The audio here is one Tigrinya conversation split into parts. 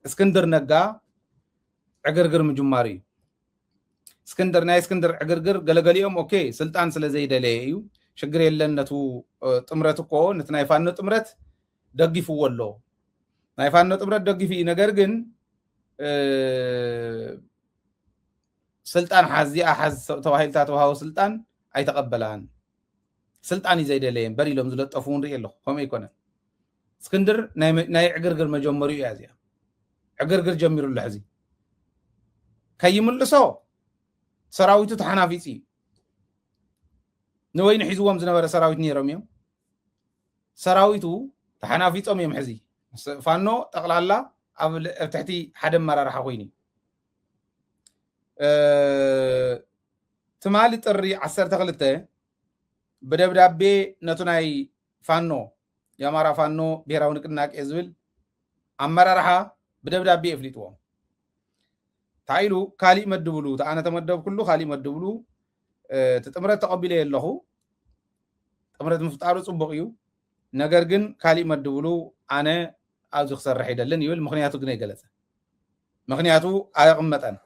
اسكندر نجا عقرقر مجماري اسكندر ناي اسكندر عقرقر قلقليهم اوكي سلطان سلا زي دليو شجر يلنتو تمرتكو نتناي فانو تمرت دقيفو ولو ناي فانو تمرت دقيفي ነገር ግን سلطان حزي احز توهيلتا توهاو سلطان اي تقبلان سلطان زي دليم بري لهم زلطفون ري له هم يكون اسكندر ناي عقرقر مجمري يازيا عقرقر جميرو لحزي كيملسو سراويتو تحنافيصي نوين حزوهم زنبره سراويت نيرم يوم سراويتو تحنافيصهم يم حزي فانو تقلالا اب تحتي حد مرارحه خويني تمالي طري 12 بدبدابي نتناي فانو يا مارا فانو بيراو نقناق ازول امرارحه بدبدابي افليتو تعيلو كالي مدبلو انا تمدب كله خالي مدبلو تطمرت تقبله يلهو تمرت مفتارو صبقيو ነገር ግን ካሊ መድብሉ አነ አብዚ ክሰርሕ ይደልን ይብል ምክንያቱ ግን ይገለጸ ምክንያቱ አያቅመጠን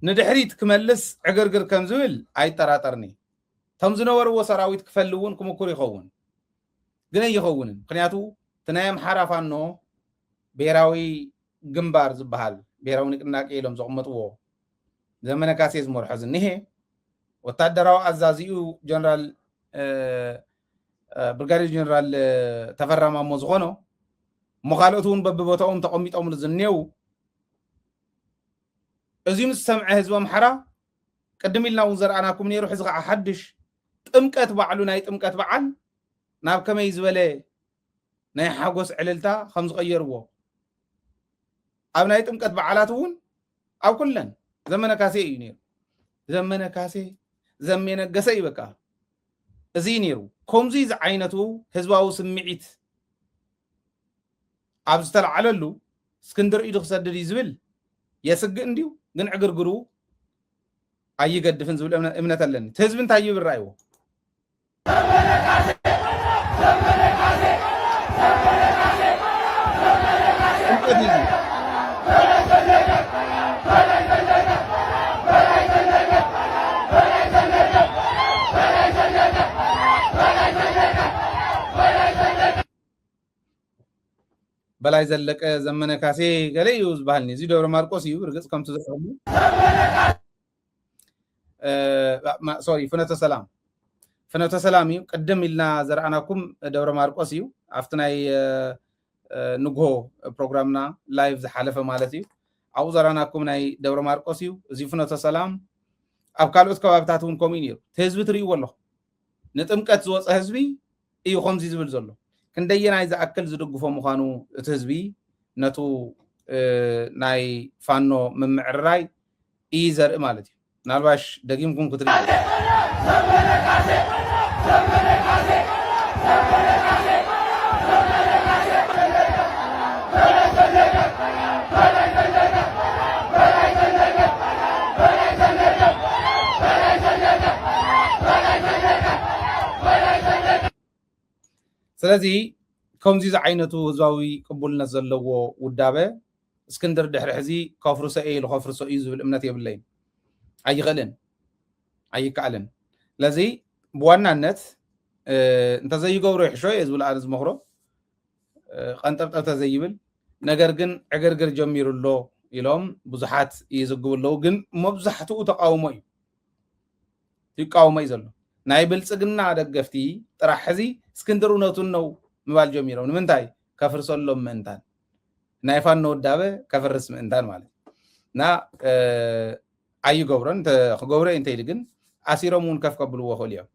ንድሕሪት ክመልስ ዕግርግር ከም ዝብል አይጠራጠርኒ ተም ዝነበርዎ ሰራዊት ክፈልውን ክምኩር ይኸውን ግን ይኸውን ምክንያቱ ተናየም ሓራፋኖ ብሔራዊ ግንባር ዝበሃል ብሔራዊ ንቅናቄ ኢሎም ዘቕመጥዎ ዘመነ ካሴ ዝመርሖ ዝኒሄ ወታደራዊ አዛዚኡ ጀነራል ብርጋዴር ጀነራል ተፈራማሞ ዝኾኖ መኻለቱን በብቦታኦም ተቀሚጦም ዝኔው እዚ ምስ ሰምዐ ህዝብ አምሓራ ቅድም ኢልና እውን ዘርአናኩም ነይሩ ሕዚ ከዓ ሓድሽ ጥምቀት በዓሉ ናይ ጥምቀት በዓል ናብ ከመይ ዝበለ ናይ ሓጎስ ዕልልታ ከም ዝቀየርዎ ኣብ ናይ ጥምቀት በዓላት እውን ኣብ ኩለን ዘመነ ካሴ እዩ ነይሩ ዘመነ ካሴ ዘመነገሰ ይበቃ እዚ ነይሩ ከምዚ ዝዓይነቱ ህዝባዊ ስምዒት ኣብ ዝተልዓለሉ እስክንድር ኢዱ ክሰድድ ዝብል የስግእ እንዲሁ ግን ዕግርግሩ አይገድፍን ዝብል እምነት ኣለኒ ህዝብ እንታይ ይብል ራእይዎ በላይ ዘለቀ ዘመነ ካሴ ገለ ይውዝ ባህልኒ እዚ ደብረ ማርቆስ እዩ ርግጽ ከምቱ ዘፈሉ ሶሪ ፍኖተ ሰላም እዩ ቅድም ኢልና ዘርአናኩም ደብረ ማርቆስ እዩ ኣብቲ ናይ ንግሆ ፕሮግራምና ላይቭ ዝሓለፈ ማለት እዩ ኣብኡ ዘርአናኩም ናይ ደብረ ማርቆስ እዩ እዚ ፍኖተ ሰላም ኣብ ካልኦት ከባቢታት እውን ከምኡ ነይሩ ህዝቢ ትርእይዎ ኣለኹ ንጥምቀት ዝወፀ ህዝቢ እዩ ከምዚ ዝብል ዘሎ ክንደየናይ ዝኣክል ዝድግፎ ምዃኑ እቲ ህዝቢ ነቱ ናይ ፋኖ ምምዕርራይ እዩ ዘርኢ ማለት እዩ ናልባሽ ደጊምኩም ክትርኢ ስለዚ ከምዚ ዝዓይነቱ ህዝባዊ ቅቡልነት ዘለዎ ውዳበ እስክንድር ድሕሪ ሕዚ ከፍርሶ ኢሉ ከፍርሶ እዩ ዝብል እምነት የብለይን ኣይኽእልን ኣይከኣልን ለዚ ብዋናነት እንተዘይገብሮ ይሕሾ እየ ዝብል ኣነ ዝመክሮ ቀንጠብጠብ ተዘይብል ነገር ግን ዕግርግር ጀሚሩሎ ኢሎም ብዙሓት ይዝግቡ ኣለዉ ግን መብዛሕትኡ ተቃውሞ እዩ ይቃወሞ እዩ ዘሎ ናይ ብልፅግና ደገፍቲ ጥራሕ ሕዚ እስክንድር እውነቱን ነው ምባል ጀሚሮም ንምንታይ ከፍርሰሎም ምእንታን ናይ ፋኖ ወዳበ ከፍርስ ምእንታን ማለት እና ኣይገብሮን ክገብሮ እንተይል ግን ኣሲሮም እውን ከፍ ከብልዎ ክእል እዮም